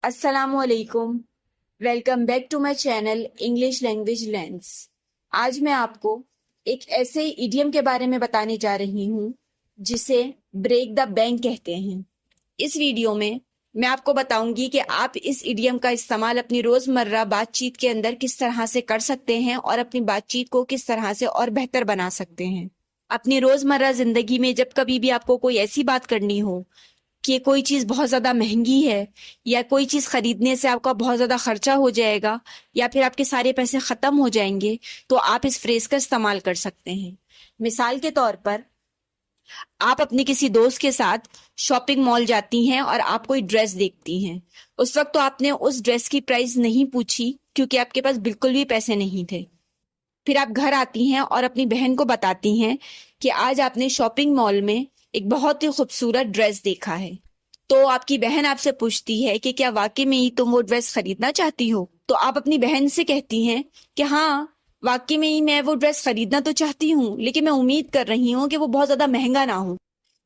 السلام علیکم، welcome back to my channel English language lens. آج میں آپ کو ایک ایسے ایڈیم کے بارے میں بتانے جا رہی ہوں جسے بریک دا بینک کہتے ہیں۔ اس ویڈیو میں آپ کو بتاؤں گی کہ آپ اس ایڈیم کا استعمال اپنی روزمرہ بات چیت کے اندر کس طرح سے کر سکتے ہیں اور اپنی بات چیت کو کس طرح سے اور بہتر بنا سکتے ہیں۔ اپنی روزمرہ زندگی میں جب کبھی بھی آپ کو کوئی ایسی بات کرنی ہو کہ کوئی چیز بہت زیادہ مہنگی ہے یا کوئی چیز خریدنے سے آپ کا بہت زیادہ خرچہ ہو جائے گا یا پھر آپ کے سارے پیسے ختم ہو جائیں گے، تو آپ اس فریز کا استعمال کر سکتے ہیں۔ مثال کے طور پر آپ اپنے کسی دوست کے ساتھ شاپنگ مال جاتی ہیں اور آپ کوئی ڈریس دیکھتی ہیں۔ اس وقت تو آپ نے اس ڈریس کی پرائس نہیں پوچھی کیونکہ آپ کے پاس بالکل بھی پیسے نہیں تھے۔ پھر آپ گھر آتی ہیں اور اپنی بہن کو بتاتی ہیں کہ آج آپ نے شاپنگ مال میں ایک بہت ہی خوبصورت ڈریس دیکھا ہے۔ تو آپ کی بہن آپ سے پوچھتی ہے کہ کیا واقعی میں ہی تم وہ ڈریس خریدنا چاہتی ہو؟ تو آپ اپنی بہن سے کہتی ہیں کہ ہاں، واقعی میں ہی میں وہ ڈریس خریدنا تو چاہتی ہوں، لیکن میں امید کر رہی ہوں کہ وہ بہت زیادہ مہنگا نہ ہو۔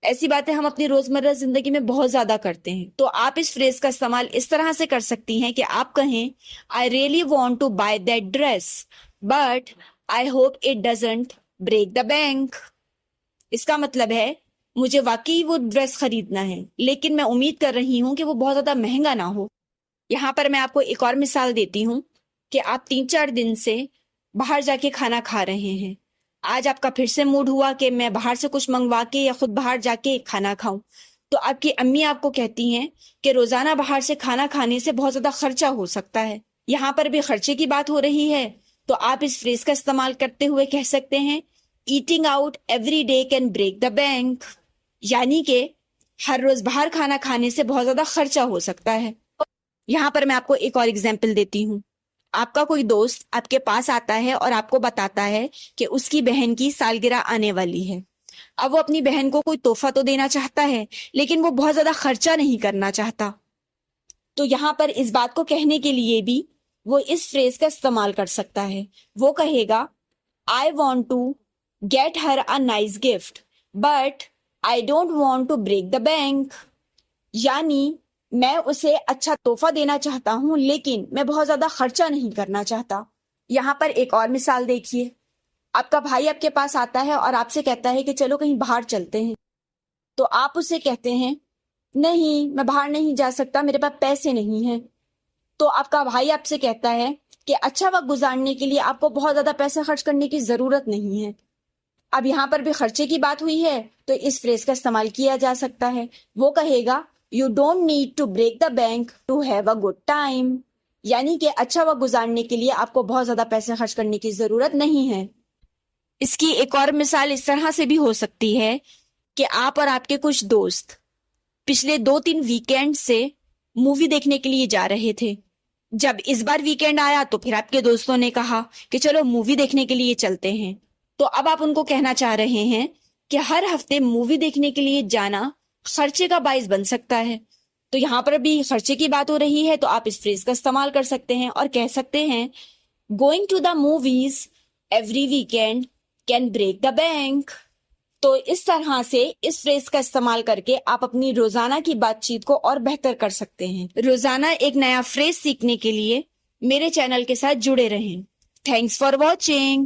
ایسی باتیں ہم اپنی روزمرہ زندگی میں بہت زیادہ کرتے ہیں۔ تو آپ اس فریز کا استعمال اس طرح سے کر سکتی ہیں کہ آپ کہیں I really want to buy that dress but I hope it doesn't break the bank۔ اس کا مطلب ہے مجھے واقعی وہ ڈریس خریدنا ہے لیکن میں امید کر رہی ہوں کہ وہ بہت زیادہ مہنگا نہ ہو۔ یہاں پر میں آپ کو ایک اور مثال دیتی ہوں کہ آپ 3-4 دن سے باہر جا کے کھانا کھا رہے ہیں۔ آج آپ کا پھر سے موڈ ہوا کہ میں باہر سے کچھ منگوا کے یا خود باہر جا کے کھانا کھاؤں، تو آپ کی امی آپ کو کہتی ہیں کہ روزانہ باہر سے کھانا کھانے سے بہت زیادہ خرچہ ہو سکتا ہے۔ یہاں پر بھی خرچے کی بات ہو رہی ہے، تو آپ اس فریز کا استعمال کرتے ہوئے کہہ سکتے ہیں eating out every day can break the bank, یعنی کہ ہر روز باہر کھانا کھانے سے بہت زیادہ خرچہ ہو سکتا ہے۔ یہاں پر میں آپ کو ایک اور ایگزامپل دیتی ہوں۔ آپ کا کوئی دوست آپ کے پاس آتا ہے اور آپ کو بتاتا ہے کہ اس کی بہن کی سالگرہ آنے والی ہے۔ اب وہ اپنی بہن کو کوئی تحفہ تو دینا چاہتا ہے لیکن وہ بہت زیادہ خرچہ نہیں کرنا چاہتا، تو یہاں پر اس بات کو کہنے کے لیے بھی وہ اس فریز کا استعمال کر سکتا ہے۔ وہ کہے گا I want to get her a nice gift but I don't want to break the bank، یعنی میں اسے اچھا تحفہ دینا چاہتا ہوں لیکن میں بہت زیادہ خرچہ نہیں کرنا چاہتا۔ یہاں پر ایک اور مثال دیکھیے۔ آپ کا بھائی آپ کے پاس آتا ہے اور آپ سے کہتا ہے کہ چلو کہیں باہر چلتے ہیں، تو آپ اسے کہتے ہیں نہیں، میں باہر نہیں جا سکتا، میرے پاس پیسے نہیں ہیں۔ تو آپ کا بھائی آپ سے کہتا ہے کہ اچھا وقت گزارنے کے لیے آپ کو بہت زیادہ پیسے خرچ کرنے کی ضرورت نہیں ہے۔ اب یہاں پر بھی خرچے کی بات ہوئی ہے تو اس فریز کا استعمال کیا جا سکتا ہے۔ وہ کہے گا you don't need to break the bank to have a good time, یعنی کہ اچھا وقت گزارنے کے لیے آپ کو بہت زیادہ پیسے خرچ کرنے کی ضرورت نہیں ہے۔ اس کی ایک اور مثال اس طرح سے بھی ہو سکتی ہے کہ آپ اور آپ کے کچھ دوست پچھلے 2-3 ویکینڈ سے مووی دیکھنے کے لیے جا رہے تھے۔ جب اس بار ویکینڈ آیا تو پھر آپ کے دوستوں نے کہا کہ چلو مووی دیکھنے کے لیے چلتے ہیں۔ تو اب آپ ان کو کہنا چاہ رہے ہیں کہ ہر ہفتے مووی دیکھنے کے لیے جانا خرچے کا باعث بن سکتا ہے، تو یہاں پر بھی خرچے کی بات ہو رہی ہے، تو آپ اس فریز کا استعمال کر سکتے ہیں اور کہہ سکتے ہیں going to the movies every weekend can break the bank. تو اس طرح سے اس فریز کا استعمال کر کے آپ اپنی روزانہ کی بات چیت کو اور بہتر کر سکتے ہیں۔ روزانہ ایک نیا فریز سیکھنے کے لیے میرے چینل کے ساتھ جڑے رہیں۔ Thanks for watching.